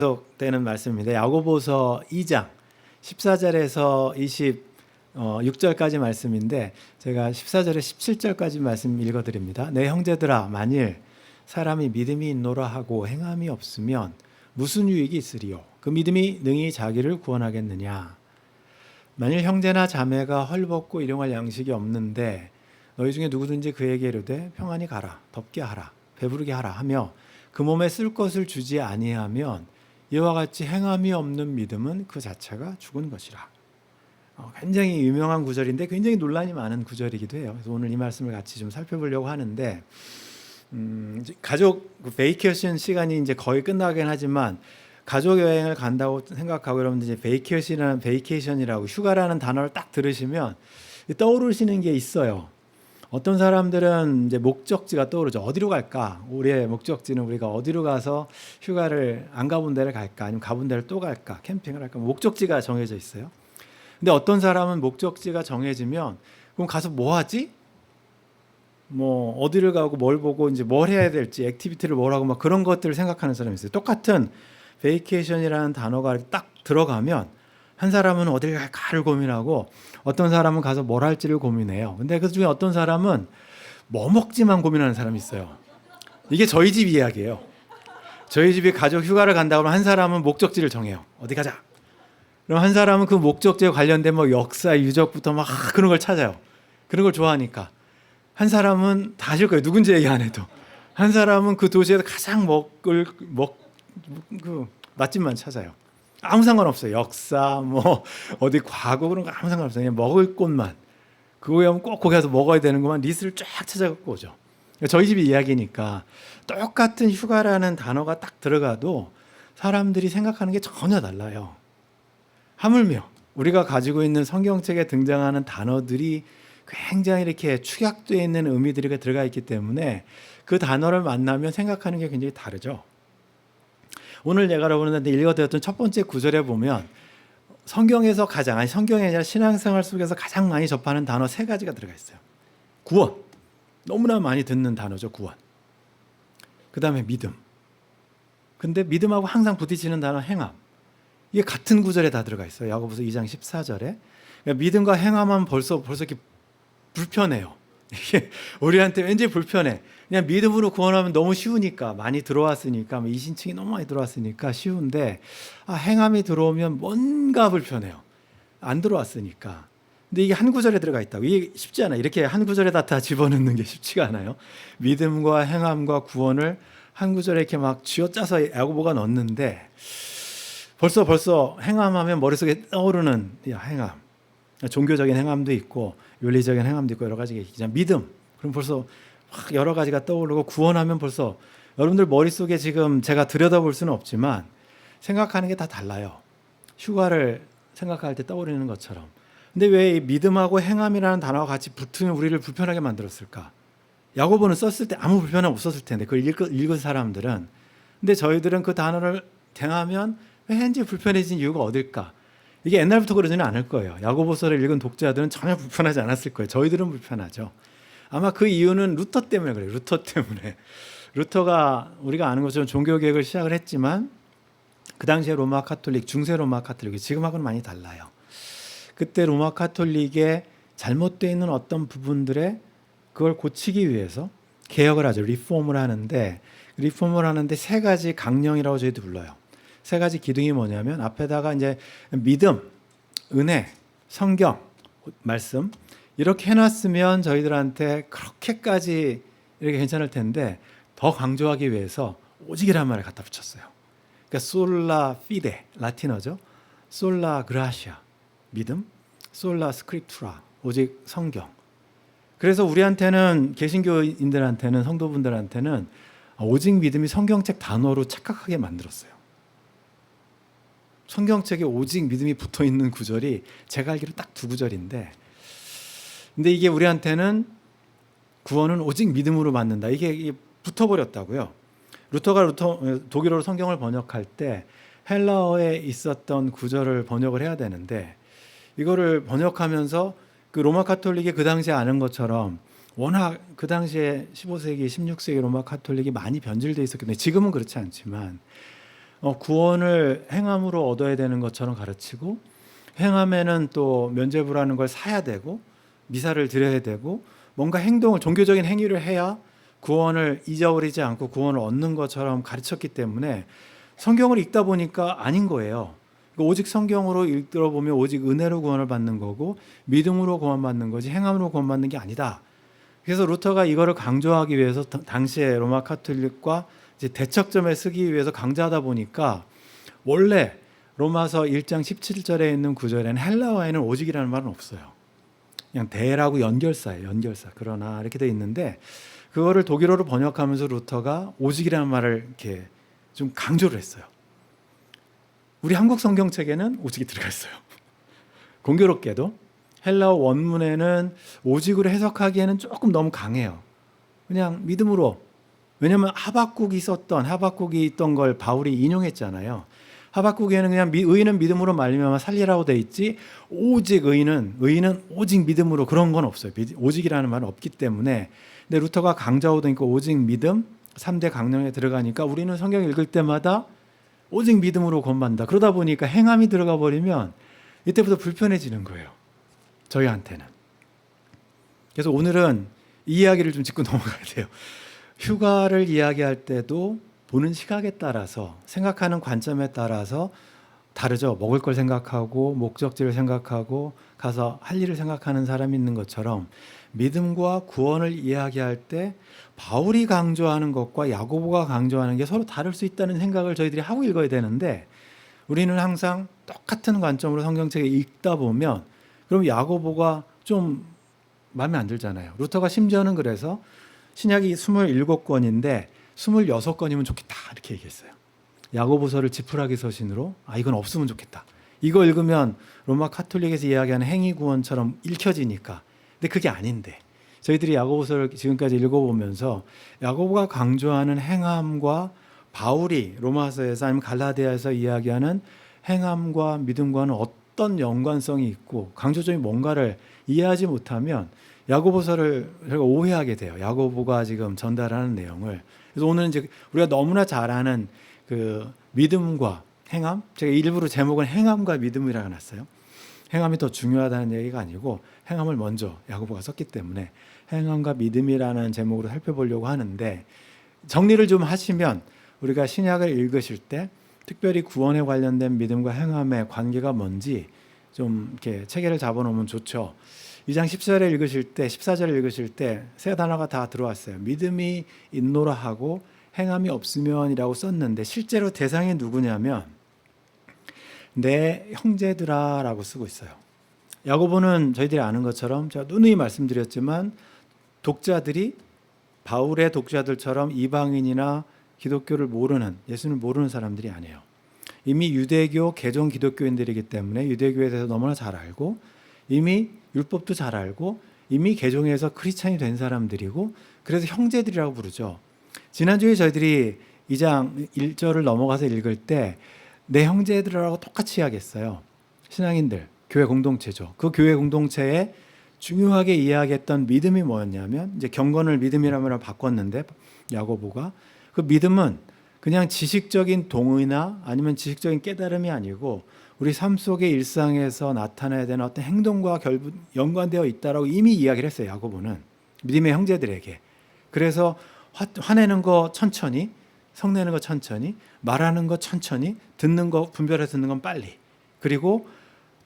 계속되는 말씀입니다. 야고보서 2장 14절에서 26절까지 말씀인데 제가 14절에 17절까지 말씀 읽어드립니다. 내 형제들아, 만일 사람이 믿음이 있노라 하고 행함이 없으면 무슨 유익이 있으리요? 그 믿음이 능히 자기를 구원하겠느냐? 만일 형제나 자매가 헐벗고 일용할 양식이 없는데 너희 중에 누구든지 그에게 이르되 평안히 가라, 덥게 하라, 배부르게 하라 하며 그 몸에 쓸 것을 주지 아니하면 이와 같이 행함이 없는 믿음은 그 자체가 죽은 것이라. 굉장히 유명한 구절인데 굉장히 논란이 많은 구절이기도 해요. 그래서 오늘 이 말씀을 같이 좀 살펴보려고 하는데, 가족 베이케이션 시간이 이제 거의 끝나긴 하지만 가족 여행을 간다고 생각하고 여러분들 이제 베이케이션이라고 휴가라는 단어를 딱 들으시면 떠오르시는 게 있어요. 어떤 사람들은 이제 목적지가 떠오르죠. 어디로 갈까? 우리의 목적지는 우리가 어디로 가서 휴가를 안 가본 데를 갈까? 아니면 가본 데를 또 갈까? 캠핑을 할까? 목적지가 정해져 있어요. 근데 어떤 사람은 목적지가 정해지면 그럼 가서 뭐 하지? 뭐 어디를 가고 뭘 보고 이제 뭘 해야 될지 액티비티를 뭘 하고 막 그런 것들을 생각하는 사람이 있어요. 똑같은 베이케이션이라는 단어가 딱 들어가면 한 사람은 어딜 갈까를 고민하고 어떤 사람은 가서 뭘 할지를 고민해요. 근데 그 중에 어떤 사람은 뭐 먹지만 고민하는 사람이 있어요. 이게 저희 집 이야기예요. 저희 집이 가족 휴가를 간다 그러면 한 사람은 목적지를 정해요. 어디 가자. 그럼 한 사람은 그 목적지에 관련된 뭐 역사, 유적부터 막 그런 걸 찾아요. 그런 걸 좋아하니까. 한 사람은 다 아실 거예요. 누군지 얘기 안 해도. 한 사람은 그 도시에서 가장 그 맛집만 찾아요. 아무 상관없어요. 역사, 뭐 어디 과거 그런 거 아무 상관없어요. 그냥 먹을 곳만. 그거에 하면 꼭 거기 가서 먹어야 되는 것만 리스트를 쫙 찾아갖고 오죠. 저희 집이 이야기니까 똑같은 휴가라는 단어가 딱 들어가도 사람들이 생각하는 게 전혀 달라요. 하물며 우리가 가지고 있는 성경책에 등장하는 단어들이 굉장히 이렇게 축약되어 있는 의미들이 들어가 있기 때문에 그 단어를 만나면 생각하는 게 굉장히 다르죠. 오늘 내가 여러분한테 읽어드렸던 첫 번째 구절에 보면 성경에서 성경이 아니라 신앙생활 속에서 가장 많이 접하는 단어 3가지가 들어가 있어요. 구원, 너무나 많이 듣는 단어죠. 구원. 그 다음에 믿음. 근데 믿음하고 항상 부딪히는 단어 행함. 이게 같은 구절에 다 들어가 있어요. 야고보서 2장 14절에. 그러니까 믿음과 행함은 벌써 이렇게 불편해요. 이게 우리한테 왠지 불편해. 그냥 믿음으로 구원하면 너무 쉬우니까, 많이 들어왔으니까, 이신층이 너무 많이 들어왔으니까 쉬운데, 행함이 들어오면 뭔가 불편해요. 안 들어왔으니까. 근데 이게 한 구절에 들어가 있다고. 이게 쉽지 않아요. 이렇게 한 구절에다 다 집어넣는 게 쉽지가 않아요. 믿음과 행함과 구원을 한 구절에 이렇게 막 쥐어짜서 야고보가 넣었는데, 벌써 행함하면 머릿속에 떠오르는 행함. 종교적인 행함도 있고 윤리적인 행함도 있고 여러 가지가 있잖아요. 믿음. 그럼 벌써 막 여러 가지가 떠오르고 구원하면 벌써 여러분들 머릿속에 지금 제가 들여다볼 수는 없지만 생각하는 게 다 달라요. 휴가를 생각할 때 떠오르는 것처럼. 근데 왜 믿음하고 행함이라는 단어가 같이 붙으면 우리를 불편하게 만들었을까? 야고보는 썼을 때 아무 불편함 없었을 텐데 그걸 읽은 사람들은. 근데 저희들은 그 단어를 대하면 왠지 불편해진 이유가 어딜까? 이게 옛날부터 그러지는 않을 거예요. 야고보서를 읽은 독자들은 전혀 불편하지 않았을 거예요. 저희들은 불편하죠. 아마 그 이유는 루터 때문에 그래요. 루터 때문에. 루터가 우리가 아는 것처럼 종교개혁을 시작을 했지만 그 당시에 로마 카톨릭, 중세 로마 카톨릭이 지금하고는 많이 달라요. 그때 로마 카톨릭에 잘못되어 있는 어떤 부분들에 그걸 고치기 위해서 개혁을 하죠. 리폼을 하는데 3가지 강령이라고 저희도 불러요. 3가지 기둥이 뭐냐면 앞에다가 이제 믿음, 은혜, 성경, 말씀 이렇게 해놨으면 저희들한테 그렇게까지 이렇게 괜찮을 텐데 더 강조하기 위해서 오직이라는 말을 갖다 붙였어요. 그러니까 솔라 피데, 라틴어죠. 솔라 그라시아, 믿음, 솔라 스크립투라, 오직 성경. 그래서 우리한테는 개신교인들한테는 성도분들한테는 오직 믿음이 성경책 단어로 착각하게 만들었어요. 성경책에 오직 믿음이 붙어있는 구절이 제가 알기로 딱 2구절인데 근데 이게 우리한테는 구원은 오직 믿음으로 받는다. 이게 붙어버렸다고요. 루터가 독일어로 성경을 번역할 때 헬라어에 있었던 구절을 번역을 해야 되는데 이거를 번역하면서 그 로마 카톨릭이 그 당시에 아는 것처럼 워낙 그 당시에 15세기, 16세기 로마 카톨릭이 많이 변질되어 있었기 때문에 지금은 그렇지 않지만 구원을 행함으로 얻어야 되는 것처럼 가르치고, 행함에는 또 면죄부라는 걸 사야 되고 미사를 드려야 되고 뭔가 행동을, 종교적인 행위를 해야 구원을 잊어버리지 않고 구원을 얻는 것처럼 가르쳤기 때문에 성경을 읽다 보니까 아닌 거예요. 오직 성경으로 읽다 보면 오직 은혜로 구원을 받는 거고 믿음으로 구원받는 거지 행함으로 구원받는 게 아니다. 그래서 루터가 이거를 강조하기 위해서 당시에 로마 카톨릭과 이제 대척점에 쓰기 위해서 강조하다 보니까, 원래 로마서 1장 17절에 있는 구절에는 헬라어에는 오직이라는 말은 없어요. 그냥 대라고 연결사예요. 연결사. 그러나 이렇게 돼 있는데, 그거를 독일어로 번역하면서 루터가 오직이라는 말을 이렇게 좀 강조를 했어요. 우리 한국 성경책에는 오직이 들어가 있어요. 공교롭게도 헬라어 원문에는 오직으로 해석하기에는 조금 너무 강해요. 그냥 믿음으로. 왜냐하면 하박국이 있던 걸 바울이 인용했잖아요. 하박국에는 그냥 의인은 믿음으로 말미암아 살리라고 돼 있지, 오직 의인은 오직 믿음으로, 그런 건 없어요. 오직이라는 말은 없기 때문에. 근데 루터가 강조하니까 오직 믿음 3대 강령에 들어가니까 우리는 성경 읽을 때마다 오직 믿음으로 구원받는다. 그러다 보니까 행함이 들어가 버리면 이때부터 불편해지는 거예요, 저희한테는. 그래서 오늘은 이 이야기를 좀 짚고 넘어가야 돼요. 휴가를 이야기할 때도 보는 시각에 따라서, 생각하는 관점에 따라서 다르죠. 먹을 걸 생각하고 목적지를 생각하고 가서 할 일을 생각하는 사람이 있는 것처럼, 믿음과 구원을 이야기할 때 바울이 강조하는 것과 야고보가 강조하는 게 서로 다를 수 있다는 생각을 저희들이 하고 읽어야 되는데, 우리는 항상 똑같은 관점으로 성경책을 읽다 보면 그럼 야고보가 좀 마음에 안 들잖아요. 루터가 심지어는 그래서 신약이 27권인데 26권이면 좋겠다 이렇게 얘기했어요. 야고보서를 지푸라기 서신으로, 이건 없으면 좋겠다. 이거 읽으면 로마 카톨릭에서 이야기하는 행위 구원처럼 읽혀지니까. 근데 그게 아닌데, 저희들이 야고보서를 지금까지 읽어보면서 야고보가 강조하는 행함과 바울이 로마서에서 아니면 갈라디아에서 이야기하는 행함과 믿음과는 어떤 연관성이 있고 강조점이 뭔가를 이해하지 못하면 야고보서를 저희가 오해하게 돼요. 야고보가 지금 전달하는 내용을. 그래서 오늘은 이제 우리가 너무나 잘 아는 그 믿음과 행함, 제가 일부러 제목은 행함과 믿음이라고 놨어요. 행함이 더 중요하다는 얘기가 아니고 행함을 먼저 야고보가 썼기 때문에 행함과 믿음이라는 제목으로 살펴보려고 하는데, 정리를 좀 하시면 우리가 신약을 읽으실 때 특별히 구원에 관련된 믿음과 행함의 관계가 뭔지 좀 이렇게 체계를 잡아놓으면 좋죠. 2장 14절을 읽으실 때 세 단어가 다 들어왔어요. 믿음이 있노라 하고 행함이 없으면이라고 썼는데, 실제로 대상이 누구냐면 내 형제들아라고 쓰고 있어요. 야고보는 저희들이 아는 것처럼 제가 누누이 말씀드렸지만 독자들이 바울의 독자들처럼 이방인이나 기독교를 모르는, 예수를 모르는 사람들이 아니에요. 이미 유대교 개종 기독교인들이기 때문에 유대교에 대해서 너무나 잘 알고 이미 율법도 잘 알고 이미 개종해서 크리스찬이 된 사람들이고, 그래서 형제들이라고 부르죠. 지난주에 저희들이 2장 1절을 넘어가서 읽을 때 내 형제들이라고 똑같이 이야기했어요. 신앙인들, 교회 공동체죠. 그 교회 공동체에 중요하게 이야기했던 믿음이 뭐였냐면, 이제 경건을 믿음이라고 바꿨는데 야고보가, 그 믿음은 그냥 지식적인 동의나 아니면 지식적인 깨달음이 아니고 우리 삶 속의 일상에서 나타나야 되는 어떤 행동과 연관되어 있다라고 이미 이야기를 했어요. 야고보는 믿음의 형제들에게. 그래서 화내는 거 천천히, 성내는 거 천천히, 말하는 거 천천히, 듣는 거 분별해서 듣는 건 빨리, 그리고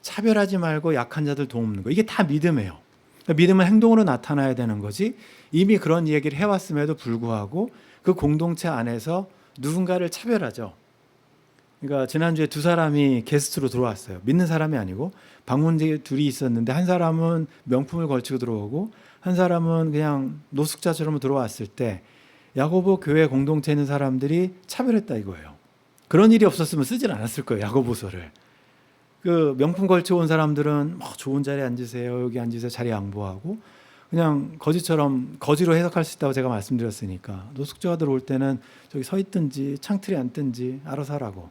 차별하지 말고 약한 자들 돕는 거, 이게 다 믿음이에요. 그러니까 믿음은 행동으로 나타나야 되는 거지, 이미 그런 얘기를 해왔음에도 불구하고 그 공동체 안에서 누군가를 차별하죠. 그러니까 지난주에 두 사람이 게스트로 들어왔어요. 믿는 사람이 아니고 방문객 둘이 있었는데, 한 사람은 명품을 걸치고 들어오고 한 사람은 그냥 노숙자처럼 들어왔을 때 야고보 교회 공동체에 있는 사람들이 차별했다 이거예요. 그런 일이 없었으면 쓰질 않았을 거예요, 야고보서를. 그 명품 걸쳐 온 사람들은 좋은 자리에 앉으세요, 여기 앉으세요, 자리 양보하고 그냥 거지로 해석할 수 있다고 제가 말씀드렸으니까, 노숙자가 들어올 때는 저기 서 있든지 창틀에 앉든지 알아서 하라고.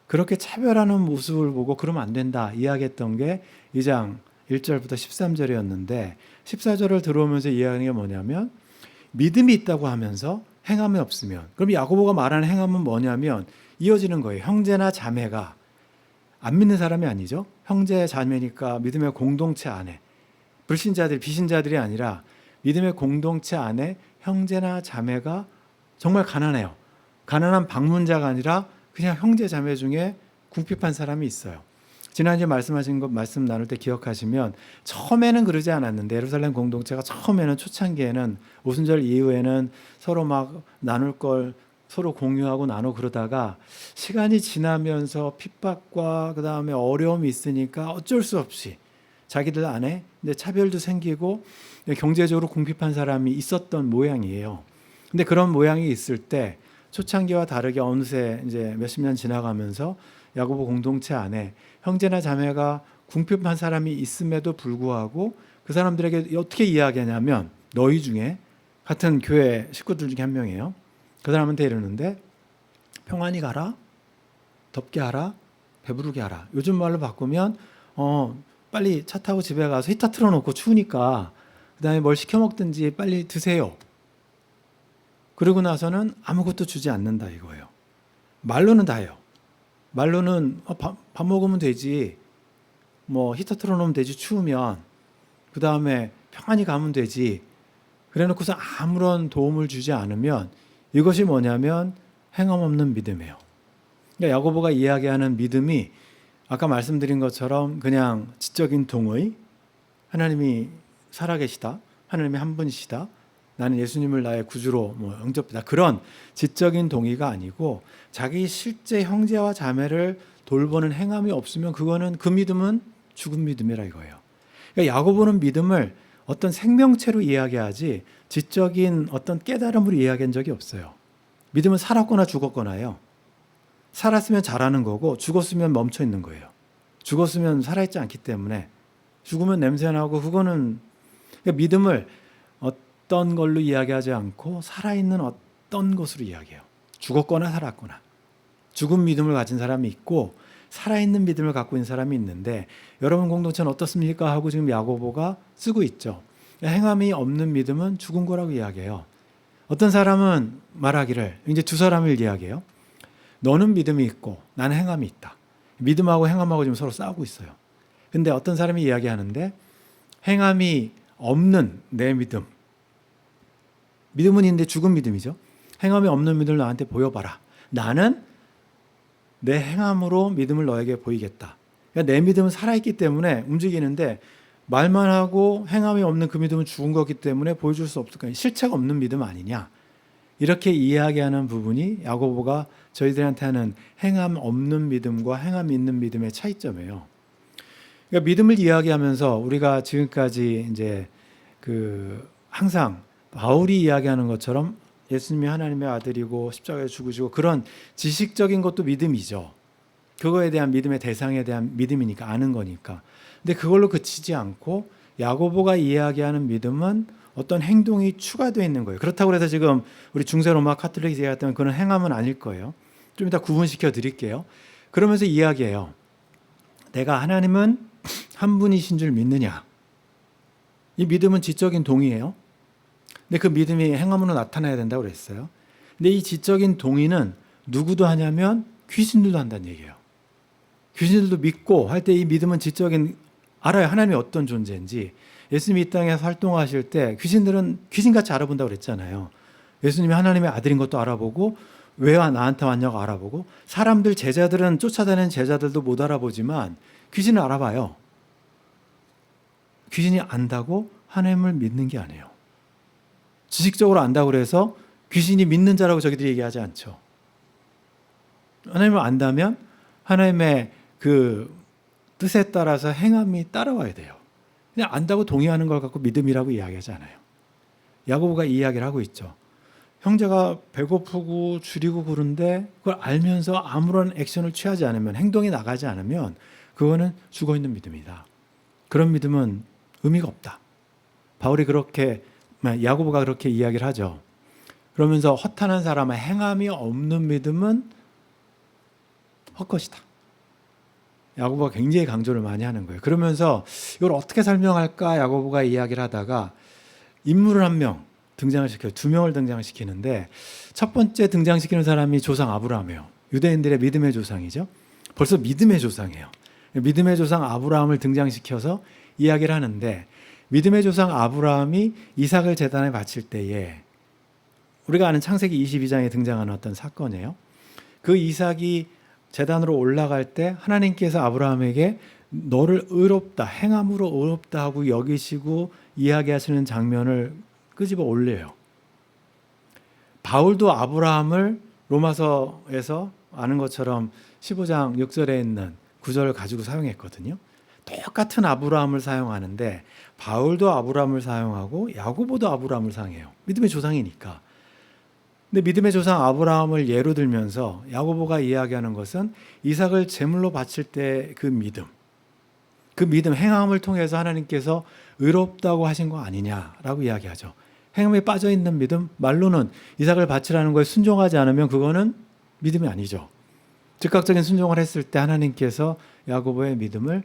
그렇게 차별하는 모습을 보고 그러면 안 된다 이야기했던 게 2장 1절부터 13절이었는데, 14절을 들어오면서 이야기하는 게 뭐냐면 믿음이 있다고 하면서 행함이 없으면, 그럼 야고보가 말하는 행함은 뭐냐면 이어지는 거예요. 형제나 자매가, 안 믿는 사람이 아니죠. 형제 자매니까 믿음의 공동체 안에, 불신자들, 비신자들이 아니라 믿음의 공동체 안에 형제나 자매가 정말 가난해요. 가난한 방문자가 아니라 그냥 형제 자매 중에 궁핍한 사람이 있어요. 지난주에 말씀하신 것 말씀 나눌 때 기억하시면 처음에는 그러지 않았는데, 예루살렘 공동체가 처음에는 초창기에는 오순절 이후에는 서로 막 나눌 걸 서로 공유하고 나누고 그러다가 시간이 지나면서 핍박과 그 다음에 어려움이 있으니까 어쩔 수 없이 자기들 안에 이제 차별도 생기고 경제적으로 궁핍한 사람이 있었던 모양이에요. 근데 그런 모양이 있을 때 초창기와 다르게 어느새 이제 몇십 년 지나가면서 야고보 공동체 안에 형제나 자매가 궁핍한 사람이 있음에도 불구하고 그 사람들에게 어떻게 이야기하냐면, 너희 중에, 같은 교회 식구들 중에 한 명이에요. 그 사람한테 이러는데, 평안히 가라, 덥게 하라, 배부르게 하라. 요즘 말로 바꾸면 빨리 차 타고 집에 가서 히터 틀어놓고 추우니까 그 다음에 뭘 시켜 먹든지 빨리 드세요. 그러고 나서는 아무것도 주지 않는다 이거예요. 말로는 다 해요. 말로는 밥 먹으면 되지, 뭐 히터 틀어놓으면 되지, 추우면. 그 다음에 평안히 가면 되지. 그래놓고서 아무런 도움을 주지 않으면 이것이 뭐냐면 행함 없는 믿음이에요. 그러니까 야고보가 이야기하는 믿음이 아까 말씀드린 것처럼 그냥 지적인 동의, 하나님이 살아계시다, 하나님이 한 분이시다, 나는 예수님을 나의 구주로 영접하다, 그런 지적인 동의가 아니고 자기 실제 형제와 자매를 돌보는 행함이 없으면 그거는, 그 믿음은 죽은 믿음이라 이거예요. 그러니까 야고보는 믿음을 어떤 생명체로 이야기하지 지적인 어떤 깨달음으로 이야기한 적이 없어요. 믿음은 살았거나 죽었거나예요. 살았으면 잘하는 거고 죽었으면 멈춰 있는 거예요. 죽었으면 살아있지 않기 때문에, 죽으면 냄새나고, 그거는 그러니까 믿음을 어떤 걸로 이야기하지 않고 살아있는 어떤 것으로 이야기해요. 죽었거나 살았거나. 죽은 믿음을 가진 사람이 있고 살아있는 믿음을 갖고 있는 사람이 있는데, 여러분 공동체는 어떻습니까? 하고 지금 야고보가 쓰고 있죠. 행함이 없는 믿음은 죽은 거라고 이야기해요. 어떤 사람은 말하기를, 이제 두 사람을 이야기해요. 너는 믿음이 있고 나는 행함이 있다. 믿음하고 행함하고 지금 서로 싸우고 있어요. 근데 어떤 사람이 이야기하는데, 행함이 없는 내 믿음, 믿음은 있는데 죽은 믿음이죠. 행함이 없는 믿음을 나한테 보여봐라. 나는 내 행함으로 믿음을 너에게 보이겠다. 그러니까 내 믿음은 살아있기 때문에 움직이는데, 말만 하고 행함이 없는 그 믿음은 죽은 거기 때문에 보여줄 수 없을 거예요. 실체가 없는 믿음 아니냐, 이렇게 이야기하는 부분이 야고보가 저희들한테 하는 행함 없는 믿음과 행함 있는 믿음의 차이점이에요. 그러니까 믿음을 이야기하면서 우리가 지금까지 이제 항상 바울이 이야기하는 것처럼 예수님이 하나님의 아들이고 십자가에 죽으시고 그런 지식적인 것도 믿음이죠. 그거에 대한 믿음의 대상에 대한 믿음이니까, 아는 거니까. 근데 그걸로 그치지 않고 야고보가 이야기하는 믿음은 어떤 행동이 추가되어 있는 거예요. 그렇다고 해서 지금 우리 중세로마 카톨릭 이야기했던 그런 행함은 아닐 거예요. 좀 이따 구분시켜 드릴게요. 그러면서 이야기해요. 내가 하나님은 한 분이신 줄 믿느냐. 이 믿음은 지적인 동의예요. 근데 그 믿음이 행함으로 나타나야 된다고 그랬어요. 근데 이 지적인 동의는 누구도 하냐면 귀신들도 한다는 얘기예요. 귀신들도 믿고 할 때 이 믿음은 지적인, 알아요. 하나님이 어떤 존재인지. 예수님이 이 땅에서 활동하실 때 귀신들은 귀신같이 알아본다고 그랬잖아요. 예수님이 하나님의 아들인 것도 알아보고, 왜 나한테 왔냐고 알아보고, 사람들, 제자들은, 쫓아다니는 제자들도 못 알아보지만 귀신을 알아봐요. 귀신이 안다고 하나님을 믿는 게 아니에요. 지식적으로 안다고 해서 귀신이 믿는 자라고 저기들이 얘기하지 않죠. 하나님을 안다면 하나님의 그 뜻에 따라서 행함이 따라와야 돼요. 그냥 안다고 동의하는 걸 갖고 믿음이라고 이야기하지 않아요. 야고보가 이 이야기를 하고 있죠. 형제가 배고프고 줄이고 그런데 그걸 알면서 아무런 액션을 취하지 않으면, 행동이 나가지 않으면 그거는 죽어있는 믿음이다. 그런 믿음은 의미가 없다. 바울이 그렇게, 야고보가 그렇게 이야기를 하죠. 그러면서 허탄한 사람의 행함이 없는 믿음은 헛것이다. 야고보가 굉장히 강조를 많이 하는 거예요. 그러면서 이걸 어떻게 설명할까 야고보가 이야기를 하다가 인물을 한 명 등장을 시켜요. 두 명을 등장시키는데 첫 번째 등장시키는 사람이 조상 아브라함이에요. 유대인들의 믿음의 조상이죠. 벌써 믿음의 조상이에요. 믿음의 조상 아브라함을 등장시켜서 이야기를 하는데 믿음의 조상 아브라함이 이삭을 제단에 바칠 때에 우리가 아는 창세기 22장에 등장하는 어떤 사건이에요. 그 이삭이 제단으로 올라갈 때 하나님께서 아브라함에게 너를 의롭다, 행함으로 의롭다 하고 여기시고 이야기하시는 장면을 끄집어 올려요. 바울도 아브라함을 로마서에서 아는 것처럼 15장 6절에 있는 구절을 가지고 사용했거든요. 똑같은 아브라함을 사용하는데 바울도 아브라함을 사용하고 야고보도 아브라함을 사용해요. 믿음의 조상이니까. 근데 믿음의 조상 아브라함을 예로 들면서 야고보가 이야기하는 것은 이삭을 제물로 바칠 때 그 믿음 행함을 통해서 하나님께서 의롭다고 하신 거 아니냐라고 이야기하죠. 행함에 빠져 있는 믿음, 말로는 이삭을 바치라는 거에 순종하지 않으면 그거는 믿음이 아니죠. 즉각적인 순종을 했을 때 하나님께서 야고보의 믿음을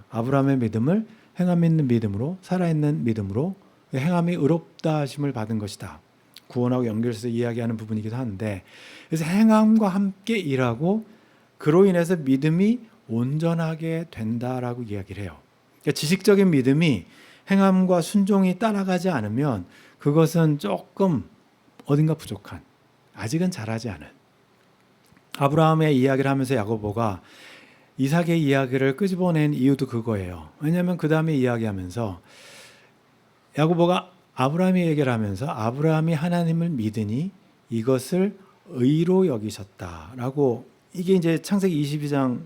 아브라함의 믿음을 행함 있는 믿음으로 살아있는 믿음으로 행함이 의롭다 하심을 받은 것이다. 구원하고 연결해서 이야기하는 부분이기도 한데 그래서 행함과 함께 일하고 그로 인해서 믿음이 온전하게 된다라고 이야기를 해요. 그러니까 지식적인 믿음이 행함과 순종이 따라가지 않으면 그것은 조금 어딘가 부족한, 아직은 잘하지 않은. 아브라함의 이야기를 하면서 야고보가 이삭의 이야기를 끄집어낸 이유도 그거예요. 왜냐하면 그 다음에 이야기하면서 야고보가 아브라함의 얘기를 하면서 아브라함이 하나님을 믿으니 이것을 의로 여기셨다라고 이게 이제 창세기 22장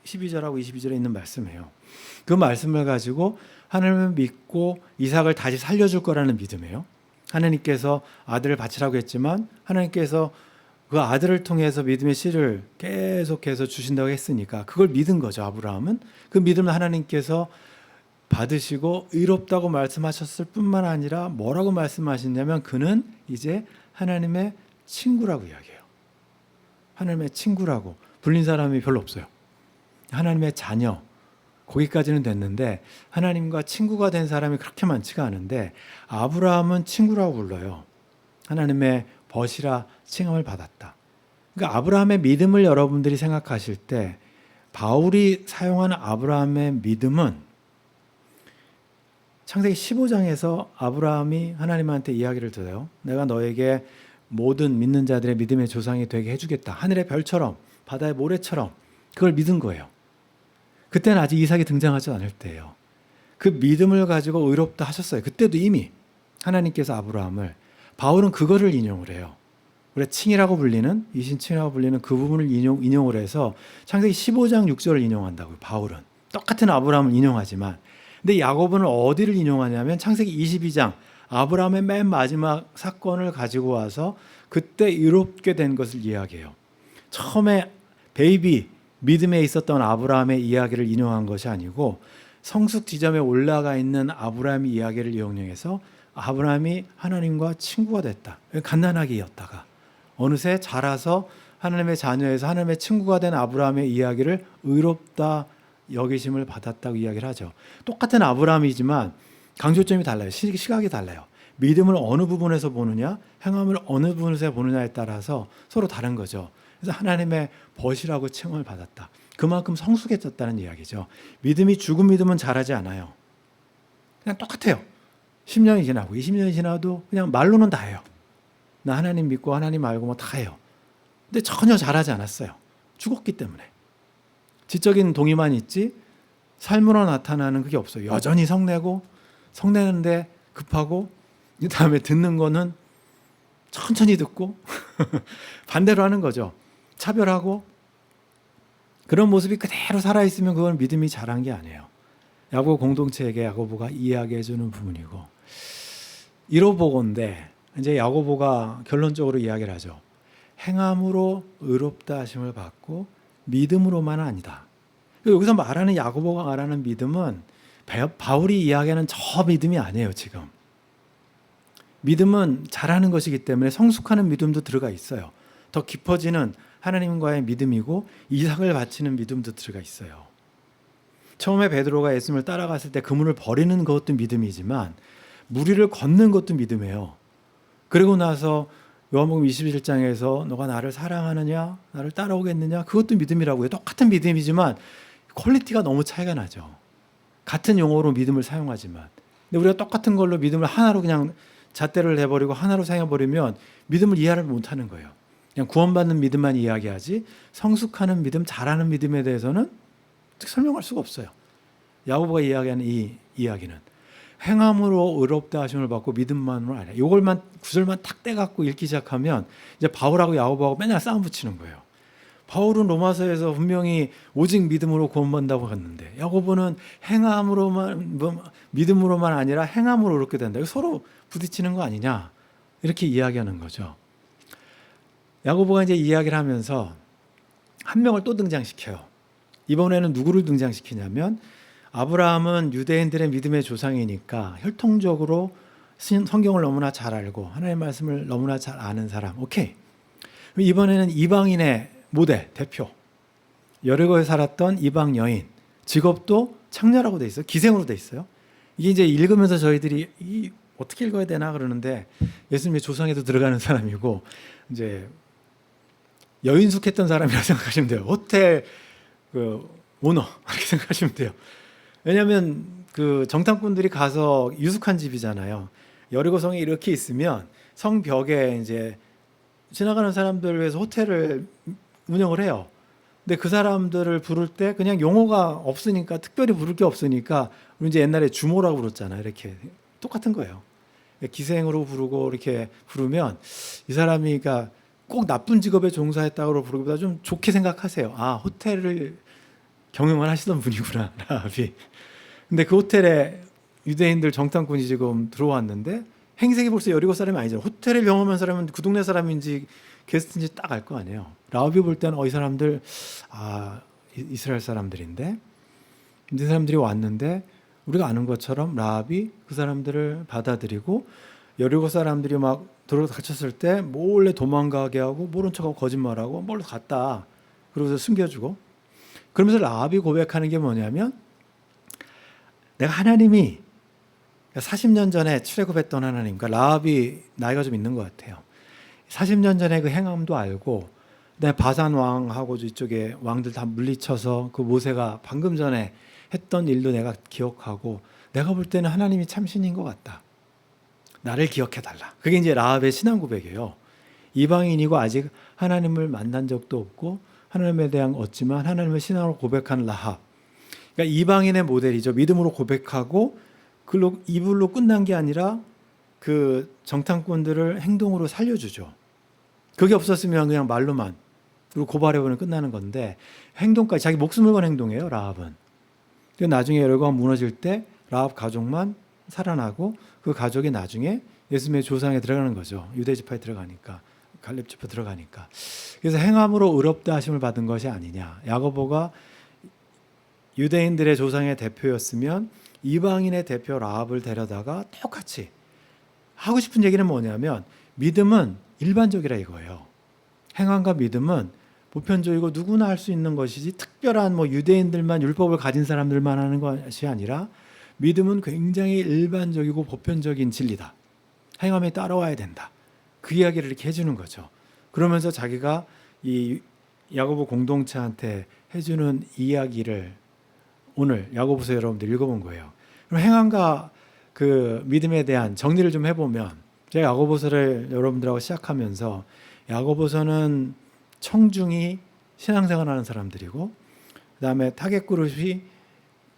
12절하고 22절에 있는 말씀이에요. 그 말씀을 가지고 하나님을 믿고 이삭을 다시 살려줄 거라는 믿음이에요. 하나님께서 아들을 바치라고 했지만 하나님께서 그 아들을 통해서 믿음의 씨를 계속해서 주신다고 했으니까 그걸 믿은 거죠. 아브라함은 그 믿음을 하나님께서 받으시고 의롭다고 말씀하셨을 뿐만 아니라 뭐라고 말씀하셨냐면 그는 이제 하나님의 친구라고 이야기해요. 하나님의 친구라고 불린 사람이 별로 없어요. 하나님의 자녀 거기까지는 됐는데 하나님과 친구가 된 사람이 그렇게 많지가 않은데 아브라함은 친구라고 불러요. 하나님의 벗이라 칭함을 받았다. 그러니까 아브라함의 믿음을 여러분들이 생각하실 때 바울이 사용하는 아브라함의 믿음은 창세기 15장에서 아브라함이 하나님한테 이야기를 들어요. 내가 너에게 모든 믿는 자들의 믿음의 조상이 되게 해주겠다. 하늘의 별처럼 바다의 모래처럼 그걸 믿은 거예요. 그때는 아직 이삭이 등장하지 않을 때예요. 그 믿음을 가지고 의롭다 하셨어요. 그때도 이미 하나님께서 아브라함을 바울은 그거를 인용을 해요. 우리가 칭이라고 불리는 이신칭이라고 불리는 그 부분을 인용을 해서 창세기 15장 6절을 인용한다고요. 바울은 똑같은 아브라함을 인용하지만 근데 야고보는 어디를 인용하냐면 창세기 22장 아브라함의 맨 마지막 사건을 가지고 와서 그때 의롭게 된 것을 이야기해요. 처음에 베이비 믿음에 있었던 아브라함의 이야기를 인용한 것이 아니고 성숙 지점에 올라가 있는 아브라함의 이야기를 인용해서 아브라함이 하나님과 친구가 됐다. 갓난아기였다가 어느새 자라서 하나님의 자녀에서 하나님의 친구가 된 아브라함의 이야기를 의롭다 여기심을 받았다고 이야기를 하죠. 똑같은 아브라함이지만 강조점이 달라요. 시각이 달라요. 믿음을 어느 부분에서 보느냐, 행함을 어느 부분에서 보느냐에 따라서 서로 다른 거죠. 그래서 하나님의 벗이라고 칭을 받았다. 그만큼 성숙해졌다는 이야기죠. 믿음이 죽은 믿음은 자라지 않아요. 그냥 똑같아요. 10년이 지나고 20년이 지나도 그냥 말로는 다 해요. 나 하나님 믿고 하나님 알고 뭐 다 해요. 근데 전혀 자라지 않았어요. 죽었기 때문에. 지적인 동의만 있지 삶으로 나타나는 그게 없어요. 여전히 성내고 성내는데 급하고 그다음에 듣는 거는 천천히 듣고 반대로 하는 거죠. 차별하고 그런 모습이 그대로 살아있으면 그건 믿음이 자란 게 아니에요. 야고보 공동체에게 야고보가 이야기해 주는 부분이고 이로보건대 이제 야고보가 결론적으로 이야기를 하죠. 행함으로 의롭다 하심을 받고 믿음으로만 아니다. 여기서 말하는 야고보가 말하는 믿음은 바울이 이야기하는 저 믿음이 아니에요. 지금 믿음은 잘하는 것이기 때문에 성숙하는 믿음도 들어가 있어요. 더 깊어지는 하나님과의 믿음이고 이삭을 바치는 믿음도 들어가 있어요. 처음에 베드로가 예수님을 따라갔을 때 그물을 버리는 것도 믿음이지만 무리를 걷는 것도 믿음이에요. 그리고 나서 요한복음 21장에서 너가 나를 사랑하느냐, 나를 따라오겠느냐, 그것도 믿음이라고요. 똑같은 믿음이지만 퀄리티가 너무 차이가 나죠. 같은 용어로 믿음을 사용하지만. 근데 우리가 똑같은 걸로 믿음을 하나로 그냥 잣대를 내버리고 하나로 사용해버리면 믿음을 이해를 못하는 거예요. 그냥 구원받는 믿음만 이야기하지 성숙하는 믿음, 잘하는 믿음에 대해서는 설명할 수가 없어요. 야고보가 이야기하는 이 이야기는 행함으로 의롭다 하심을 받고 믿음만으로 아니라 이걸만 구절만 탁 떼갖고 읽기 시작하면 이제 바울하고 야고보하고 맨날 싸움 붙이는 거예요. 바울은 로마서에서 분명히 오직 믿음으로 구원받는다고 했는데 야고보는 행함으로만 믿음으로만 아니라 행함으로 의롭게 된다. 서로 부딪히는 거 아니냐 이렇게 이야기하는 거죠. 야고보가 이제 이야기를 하면서 한 명을 또 등장시켜요. 이번에는 누구를 등장시키냐면 아브라함은 유대인들의 믿음의 조상이니까 혈통적으로 성경을 너무나 잘 알고 하나님의 말씀을 너무나 잘 아는 사람. 오케이. 이번에는 이방인의 모델, 대표. 여리고에 살았던 이방 여인. 직업도 창녀라고 돼 있어요. 기생으로 돼 있어요. 이게 이제 읽으면서 저희들이 어떻게 읽어야 되나 그러는데 예수님의 조상에도 들어가는 사람이고 이제 여인숙했던 사람이라고 생각하시면 돼요. 호텔 그 오너 이렇게 생각하시면 돼요. 왜냐하면 그 정탐꾼들이 가서 유숙한 집이잖아요. 여리고성에 이렇게 있으면 성벽에 이제 지나가는 사람들을 위해서 호텔을 운영을 해요. 근데 그 사람들을 부를 때 그냥 용어가 없으니까 특별히 부를 게 없으니까 우리 이제 옛날에 주모라고 부르잖아요. 이렇게 똑같은 거예요. 기생으로 부르고 이렇게 부르면 이 사람이 그러니까 꼭 나쁜 직업에 종사했다고 부르기보다 좀 좋게 생각하세요. 아, 호텔을 경영을 하시던 분이구나, 라합이. 근데 그 호텔에 유대인들 정탐꾼이 지금 들어왔는데 행색이 벌써 여리고 사람이 아니잖아요. 호텔을 경험한 사람은 그 동네 사람인지 게스트인지 딱 알 거 아니에요. 라합이 볼 때는 이 사람들 이스라엘 사람들인데 이 사람들이 왔는데 우리가 아는 것처럼 라합이 그 사람들을 받아들이고 여리고 사람들이 막 들어서 갇혔을 때 몰래 도망가게 하고 모른 척하고 거짓말하고 몰래 갔다. 그러고서 숨겨주고 그러면서 라합이 고백하는 게 뭐냐면 내가 하나님이 40년 전에 출애굽했던 하나님, 그러니까 라합이 나이가 좀 있는 것 같아요. 40년 전에 그 행함도 알고 내 바산 왕하고 이쪽에 왕들 다 물리쳐서 그 모세가 방금 전에 했던 일도 내가 기억하고 내가 볼 때는 하나님이 참신인 것 같다. 나를 기억해달라. 그게 이제 라합의 신앙 고백이에요. 이방인이고 아직 하나님을 만난 적도 없고 하나님에 대한 얻지만 하나님의 신앙으로 고백한 라합. 그러니까 이방인의 모델이죠. 믿음으로 고백하고 그걸로 이불로 끝난 게 아니라 그 정탐꾼들을 행동으로 살려주죠. 그게 없었으면 그냥 말로만 그리고 고발해보면 끝나는 건데 행동까지 자기 목숨을 건 행동이에요. 라합은. 나중에 여리고가 무너질 때 라합 가족만 살아나고 그 가족이 나중에 예수님의 조상에 들어가는 거죠. 유대 지파에 들어가니까 갈렙 지파 들어가니까. 그래서 행함으로 의롭다 하심을 받은 것이 아니냐. 야고보가 유대인들의 조상의 대표였으면 이방인의 대표 라합을 데려다가 똑같이 하고 싶은 얘기는 뭐냐면 믿음은 일반적이라 이거예요. 행함과 믿음은 보편적이고 누구나 할 수 있는 것이지 특별한 유대인들만 율법을 가진 사람들만 하는 것이 아니라 믿음은 굉장히 일반적이고 보편적인 진리다. 행함에 따라와야 된다. 그 이야기를 이렇게 해주는 거죠. 그러면서 자기가 이 야고보 공동체한테 해주는 이야기를 오늘 야고보서 여러분들 읽어본 거예요. 그럼 행함과 그 믿음에 대한 정리를 좀 해보면 제가 야고보서를 여러분들하고 시작하면서 야고보서는 청중이 신앙생활하는 사람들이고 그 다음에 타겟 그룹이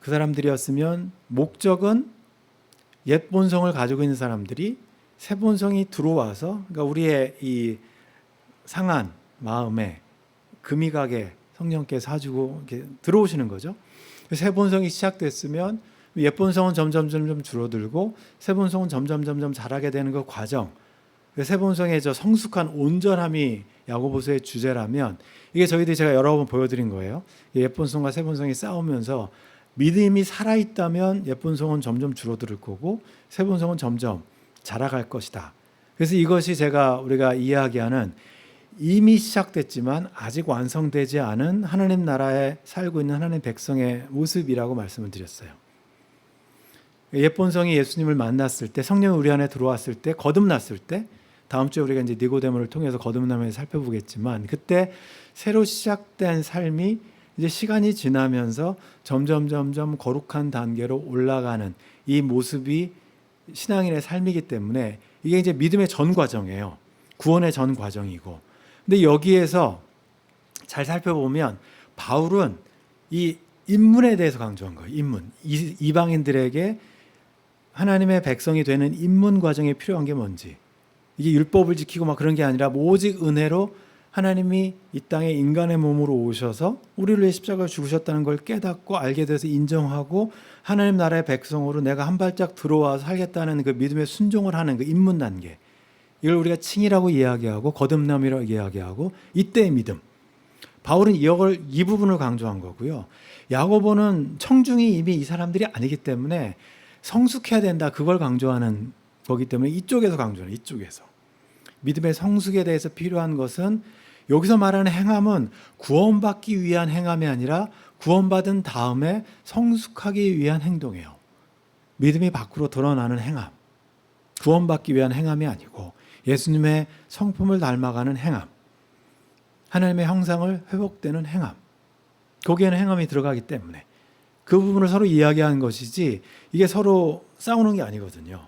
그 사람들이었으면 목적은 옛 본성을 가지고 있는 사람들이 새 본성이 들어와서 그러니까 우리의 이 상한 마음에 금이 가게 성령께서 사주고 이렇게 들어오시는 거죠. 새 본성이 시작됐으면 옛 본성은 점점 줄어들고 새 본성은 점점 자라게 되는 그 과정. 새 본성의 저 성숙한 온전함이 야고보서의 주제라면 이게 저희들이 제가 여러 번 보여드린 거예요. 옛 본성과 새 본성이 싸우면서 믿음이 살아있다면 옛 본성은 점점 줄어들 거고 새 본성은 점점 자라갈 것이다. 그래서 이것이 우리가 이야기하는 이미 시작됐지만 아직 완성되지 않은 하나님 나라에 살고 있는 하나님 백성의 모습이라고 말씀을 드렸어요. 옛 본성이 예수님을 만났을 때 성령이 우리 안에 들어왔을 때 거듭났을 때 다음 주에 우리가 이제 니고데모를 통해서 거듭남을 살펴보겠지만, 그때 새로 시작된 삶이 이제 시간이 지나면서 점점 거룩한 단계로 올라가는 이 모습이 신앙인의 삶이기 때문에 이게 이제 믿음의 전 과정이에요. 구원의 전 과정이고. 근데 여기에서 잘 살펴보면 바울은 이 입문에 대해서 강조한 거예요. 입문. 이방인들에게 하나님의 백성이 되는 입문 과정에 필요한 게 뭔지. 이게 율법을 지키고 막 그런 게 아니라 오직 은혜로 하나님이 이 땅에 인간의 몸으로 오셔서 우리를 위해 십자가를 죽으셨다는 걸 깨닫고 알게 돼서 인정하고 하나님 나라의 백성으로 내가 한 발짝 들어와서 살겠다는 그 믿음의 순종을 하는 그 입문 단계. 이걸 우리가 칭이라고 이야기하고 거듭남이라고 이야기하고 이때의 믿음. 바울은 이 부분을 강조한 거고요. 야고보는 청중이 이미 이 사람들이 아니기 때문에 성숙해야 된다. 그걸 강조하는 거기 때문에 이쪽에서 강조하는 이쪽에서. 믿음의 성숙에 대해서 필요한 것은 여기서 말하는 행함은 구원받기 위한 행함이 아니라 구원받은 다음에 성숙하기 위한 행동이에요. 믿음이 밖으로 드러나는 행함. 구원받기 위한 행함이 아니고 예수님의 성품을 닮아가는 행함. 하나님의 형상을 회복되는 행함. 거기에는 행함이 들어가기 때문에 그 부분을 서로 이야기하는 것이지 이게 서로 싸우는 게 아니거든요.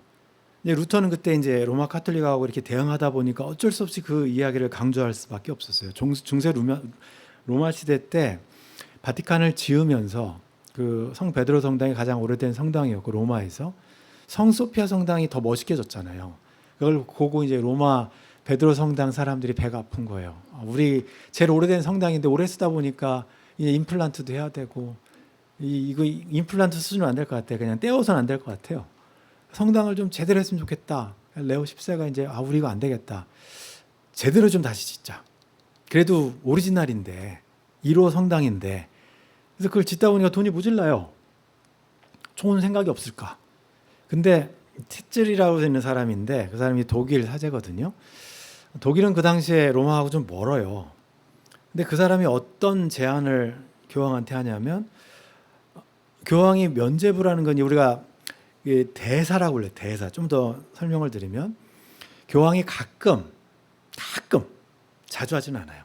루터는 그때 이제 로마 카톨릭하고 이렇게 대응하다 보니까 어쩔 수 없이 그 이야기를 강조할 수밖에 없었어요. 중세 로마 시대 때 바티칸을 지으면서 그 성 베드로 성당이 가장 오래된 성당이었고 로마에서 성 소피아 성당이 더 멋있게 졌잖아요. 그걸 보고 이제 로마 베드로 성당 사람들이 배가 아픈 거예요. 우리 제일 오래된 성당인데 오래 쓰다 보니까 이제 임플란트도 해야 되고 이거 임플란트 수준은 안 될 것 같아. 그냥 떼어서는 안 될 것 같아요. 성당을 좀 제대로 했으면 좋겠다. 레오 10세가 이제 우리 이거 안 되겠다. 제대로 좀 다시 짓자. 그래도 오리지널인데 1호 성당인데 그래서 그걸 짓다 보니까 돈이 모질라요. 좋은 생각이 없을까. 근데 티츠리라고 되는 사람인데 그 사람이 독일 사제거든요. 독일은 그 당시에 로마하고 좀 멀어요. 근데 그 사람이 어떤 제안을 교황한테 하냐면 교황이 면죄부라는 건 우리가 대사라고 불러요. 대사. 좀 더 설명을 드리면 교황이 가끔 자주 하지는 않아요.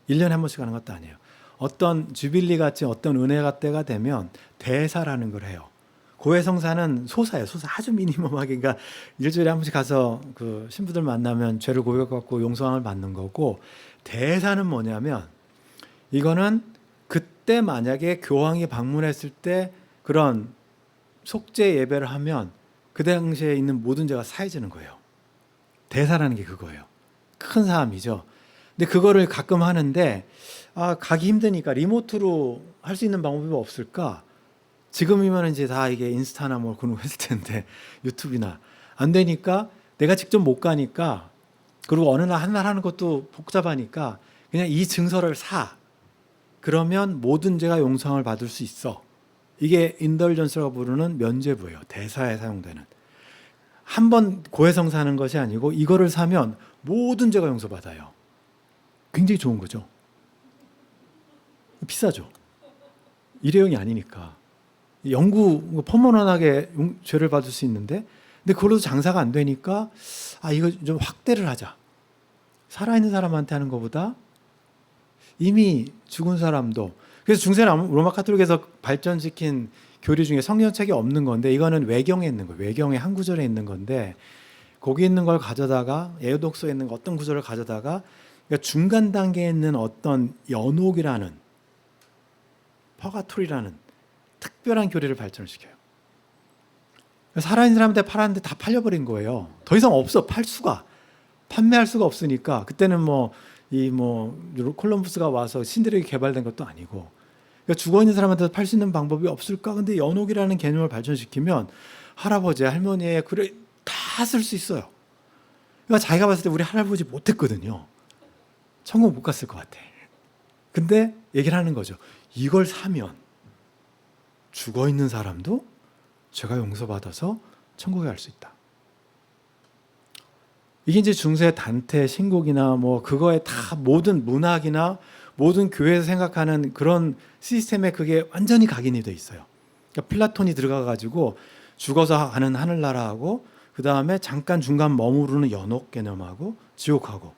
1년에 한 번씩 하는 것도 아니에요. 어떤 주빌리 같이 어떤 은혜가 때가 되면 대사라는 걸 해요. 고해성사는 소사예요. 소사 아주 미니멈하게. 그러니까 일주일에 한 번씩 가서 그 신부들 만나면 죄를 고백받고 용서함을 받는 거고 대사는 뭐냐면 이거는 그때 만약에 교황이 방문했을 때 그런 속죄 예배를 하면 그 당시에 있는 모든 죄가 사해지는 거예요. 대사라는 게 그거예요. 큰 사람이죠. 근데 그거를 가끔 하는데 가기 힘드니까 리모트로 할 수 있는 방법이 없을까? 지금이면 이제 다 이게 인스타나 뭐 그런 거 했을 텐데 유튜브나 안 되니까 내가 직접 못 가니까 그리고 어느 날 한 날 하는 것도 복잡하니까 그냥 이 증서를 사. 그러면 모든 죄가 용서를 받을 수 있어. 이게 인덜전스라고 부르는 면죄부예요. 대사에 사용되는. 한 번 고해성사 하는 것이 아니고 이거를 사면 모든 죄가 용서받아요. 굉장히 좋은 거죠. 비싸죠. 일회용이 아니니까. 퍼머넌하게 죄를 받을 수 있는데 근데 그걸로도 장사가 안 되니까 이거 좀 확대를 하자. 살아있는 사람한테 하는 것보다 이미 죽은 사람도 그래서 중세 로마 카톨릭에서 발전시킨 교리 중에 성경책이 없는 건데 이거는 외경에 있는 거예요. 외경의 한 구절에 있는 건데 거기 있는 걸 가져다가 에우독서에 있는 어떤 구절을 가져다가 그러니까 중간 단계에 있는 어떤 연옥이라는 퍼가토리라는 특별한 교리를 발전시켜요. 살아있는 사람한테 팔았는데 다 팔려버린 거예요. 더 이상 없어. 판매할 수가 없으니까 그때는 콜럼부스가 와서 신들에게 개발된 것도 아니고 그러니까 죽어있는 사람한테 팔 수 있는 방법이 없을까? 근데 연옥이라는 개념을 발전시키면 할아버지, 할머니의 글을 다 쓸 수 있어요. 그러니까 자기가 봤을 때 우리 할아버지 못했거든요. 천국 못 갔을 것 같아. 근데 얘기를 하는 거죠. 이걸 사면 죽어있는 사람도 죄가 용서받아서 천국에 갈 수 있다. 이게 이제 중세 단테 신곡이나 그거에 다 모든 문학이나 모든 교회에서 생각하는 그런 시스템에 그게 완전히 각인이 돼 있어요. 그러니까 플라톤이 들어가 가지고 죽어서 가는 하늘나라하고 그 다음에 잠깐 중간 머무르는 연옥 개념하고 지옥하고.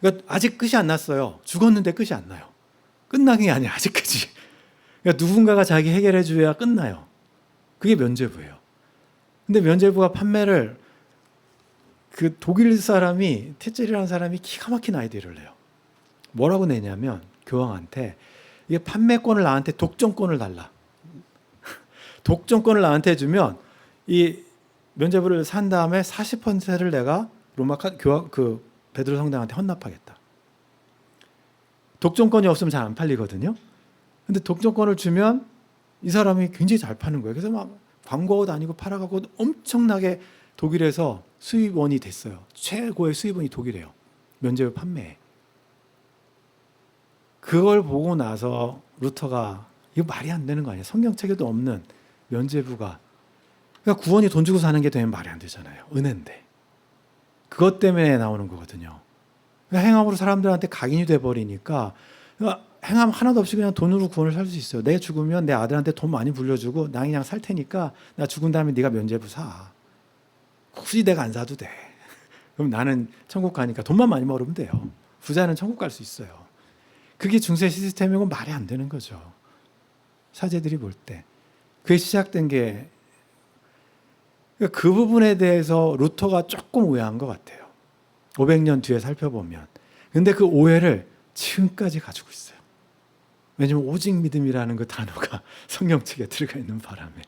그러니까 아직 끝이 안 났어요. 죽었는데 끝이 안 나요. 끝난 게 아니야, 아직까지. 그러니까 누군가가 자기 해결해 줘야 끝나요. 그게 면죄부예요. 근데 면죄부가 판매를 그 독일 사람이 테첼이라는 사람이 기가 막힌 아이디어를 내요. 뭐라고 내냐면 교황한테 이게 판매권을 나한테 독점권을 달라. 독점권을 나한테 주면 이 면죄부를 산 다음에 40%를 내가 로마 그 베드로 성당한테 헌납하겠다. 독점권이 없으면 잘 안 팔리거든요. 근데 독점권을 주면 이 사람이 굉장히 잘 파는 거예요. 그래서 막 광고하고 다니고 팔아가고 엄청나게 독일에서 수입원이 됐어요. 최고의 수입원이 독일이에요. 면죄부 판매에. 그걸 보고 나서 루터가 이거 말이 안 되는 거 아니야. 성경책에도 없는 면죄부가. 그러니까 구원이 돈 주고 사는 게 되면 말이 안 되잖아요. 은혜인데. 그것 때문에 나오는 거거든요. 그러니까 행함으로 사람들한테 각인이 돼버리니까 그러니까 행함 하나도 없이 그냥 돈으로 구원을 살 수 있어요. 내 죽으면 내 아들한테 돈 많이 불려주고 나 그냥 살 테니까 나 죽은 다음에 네가 면죄부 사. 굳이 내가 안 사도 돼. 그럼 나는 천국 가니까 돈만 많이 벌으면 돼요. 부자는 천국 갈 수 있어요. 그게 중세 시스템이고 말이 안 되는 거죠. 사제들이 볼 때. 그게 시작된 게 그 부분에 대해서 루터가 조금 오해한 것 같아요. 500년 뒤에 살펴보면. 근데 그 오해를 지금까지 가지고 있어요. 왜냐하면 오직 믿음이라는 그 단어가 성경책에 들어가 있는 바람에.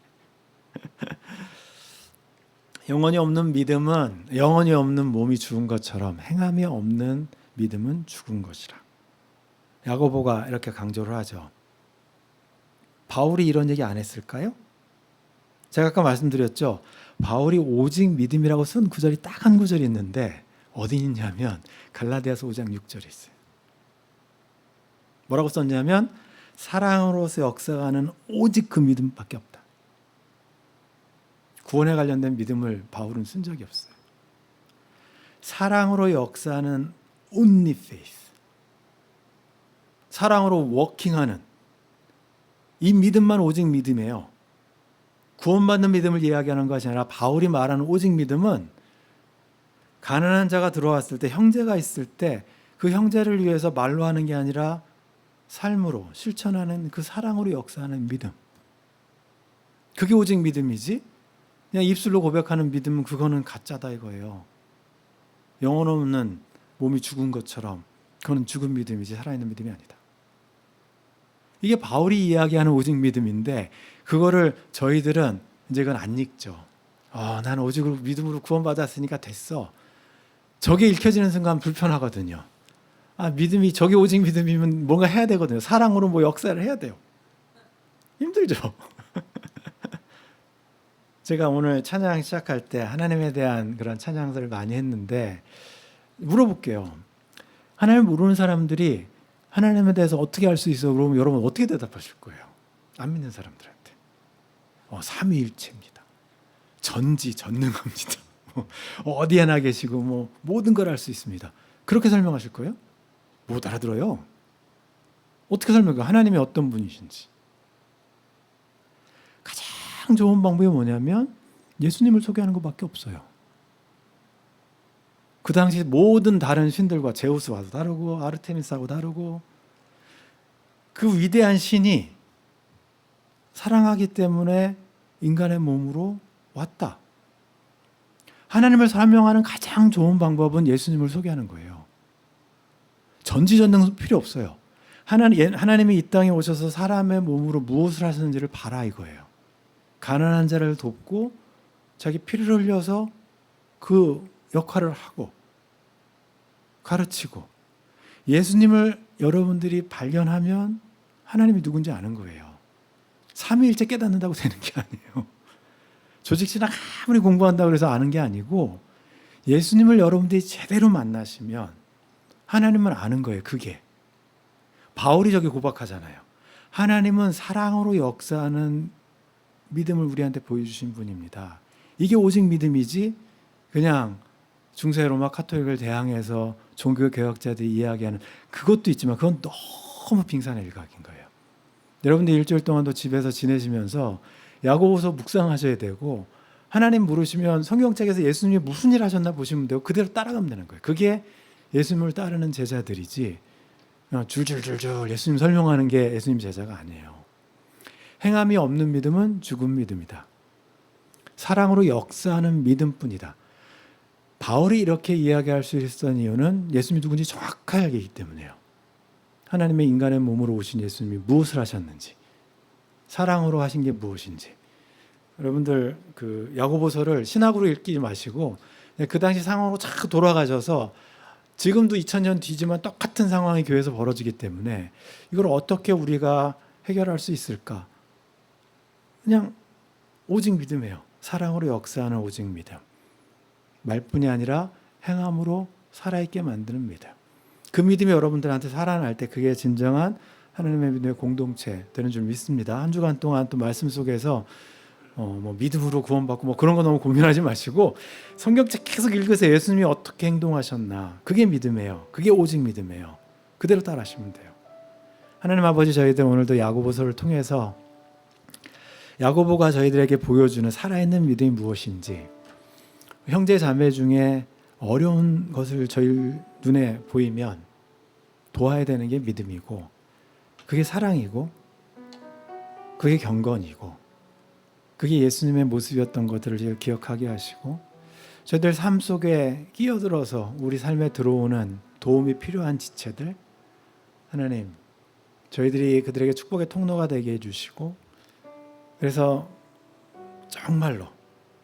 영혼이 없는 믿음은 영혼이 없는 몸이 죽은 것처럼 행함이 없는 믿음은 죽은 것이라. 야고보가 이렇게 강조를 하죠. 바울이 이런 얘기 안 했을까요? 제가 아까 말씀드렸죠. 바울이 오직 믿음이라고 쓴 구절이 딱 한 구절이 있는데 어디 있냐면 갈라디아서 5장 6절에 있어요. 뭐라고 썼냐면 사랑으로서 역사하는 오직 그 믿음밖에 없다. 구원에 관련된 믿음을 바울은 쓴 적이 없어요. 사랑으로 역사하는 only faith. 사랑으로 워킹하는 이 믿음만 오직 믿음이에요. 구원받는 믿음을 이야기하는 것이 아니라 바울이 말하는 오직 믿음은 가난한 자가 들어왔을 때 형제가 있을 때 그 형제를 위해서 말로 하는 게 아니라 삶으로 실천하는 그 사랑으로 역사하는 믿음. 그게 오직 믿음이지 그냥 입술로 고백하는 믿음은 그거는 가짜다 이거예요. 영혼 없는 몸이 죽은 것처럼 그거는 죽은 믿음이지 살아있는 믿음이 아니다. 이게 바울이 이야기하는 오직 믿음인데 그거를 저희들은 이제 그건 안 읽죠. 나는 오직 믿음으로 구원받았으니까 됐어. 저게 읽혀지는 순간 불편하거든요. 믿음이 저게 오직 믿음이면 뭔가 해야 되거든요. 사랑으로 뭐 역사를 해야 돼요. 힘들죠. 제가 오늘 찬양 시작할 때 하나님에 대한 그런 찬양들을 많이 했는데 물어볼게요. 하나님 모르는 사람들이 하나님에 대해서 어떻게 알 수 있어? 그러면 여러분 어떻게 대답하실 거예요? 안 믿는 사람들한테. 삼위일체입니다. 전지전능합니다. 어디 하나 계시고 모든 걸 알 수 있습니다. 그렇게 설명하실 거예요? 못 알아들어요. 어떻게 설명해요? 하나님이 어떤 분이신지. 가장 좋은 방법이 뭐냐면 예수님을 소개하는 것밖에 없어요. 그 당시 모든 다른 신들과 제우스와도 다르고 아르테미스하고 다르고 그 위대한 신이 사랑하기 때문에 인간의 몸으로 왔다. 하나님을 설명하는 가장 좋은 방법은 예수님을 소개하는 거예요. 전지전능 필요 없어요. 하나님이 이 땅에 오셔서 사람의 몸으로 무엇을 하시는지를 봐라 이거예요. 가난한 자를 돕고 자기 피를 흘려서 그 역할을 하고 가르치고 예수님을 여러분들이 발견하면 하나님이 누군지 아는 거예요. 삼위일체 깨닫는다고 되는 게 아니에요. 조직신학 아무리 공부한다고 해서 아는 게 아니고 예수님을 여러분들이 제대로 만나시면 하나님을 아는 거예요. 그게. 바울이 저기 고백하잖아요. 하나님은 사랑으로 역사하는 믿음을 우리한테 보여주신 분입니다. 이게 오직 믿음이지 그냥 중세 로마 카톨릭을 대항해서 종교개혁자들이 이야기하는 그것도 있지만 그건 너무 빙산의 일각인 거예요. 여러분들 일주일 동안도 집에서 지내시면서 야고보서 묵상하셔야 되고 하나님 물으시면 성경책에서 예수님이 무슨 일 하셨나 보시면 되고 그대로 따라가면 되는 거예요. 그게 예수님을 따르는 제자들이지 줄줄줄줄 예수님 설명하는 게 예수님 제자가 아니에요. 행함이 없는 믿음은 죽은 믿음이다. 사랑으로 역사하는 믿음뿐이다. 바울이 이렇게 이야기할 수 있었던 이유는 예수님이 누군지 정확하게 알기 때문이에요. 하나님의 인간의 몸으로 오신 예수님이 무엇을 하셨는지, 사랑으로 하신 게 무엇인지. 여러분들 그 야고보서를 신학으로 읽지 마시고 그 당시 상황으로 자꾸 돌아가셔서 지금도 2000년 뒤지만 똑같은 상황이 교회에서 벌어지기 때문에 이걸 어떻게 우리가 해결할 수 있을까? 그냥 오직 믿음이에요. 사랑으로 역사하는 오직 믿음. 말뿐이 아니라 행함으로 살아있게 만드는 믿음. 그 믿음이 여러분들한테 살아날 때 그게 진정한 하나님의 믿음의 공동체 되는 줄 믿습니다. 한 주간 동안 또 말씀 속에서 뭐 믿음으로 구원받고 뭐 그런 거 너무 고민하지 마시고 성경책 계속 읽으세요. 예수님이 어떻게 행동하셨나. 그게 믿음이에요. 그게 오직 믿음이에요. 그대로 따라하시면 돼요. 하나님 아버지, 저희들 오늘도 야고보서를 통해서 야고보가 저희들에게 보여주는 살아있는 믿음이 무엇인지, 형제 자매 중에 어려운 것을 저희 눈에 보이면 도와야 되는 게 믿음이고, 그게 사랑이고, 그게 경건이고, 그게 예수님의 모습이었던 것들을 기억하게 하시고, 저희들 삶 속에 끼어들어서 우리 삶에 들어오는 도움이 필요한 지체들, 하나님 저희들이 그들에게 축복의 통로가 되게 해주시고, 그래서 정말로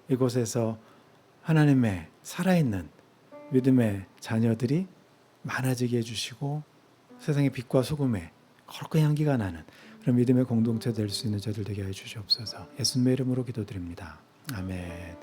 이곳에서 하나님의 살아있는 믿음의 자녀들이 많아지게 해주시고 세상의 빛과 소금에 거룩한 향기가 나는 그런 믿음의 공동체 될 수 있는 저들 되게 해 주시옵소서. 예수님의 이름으로 기도드립니다. 아멘.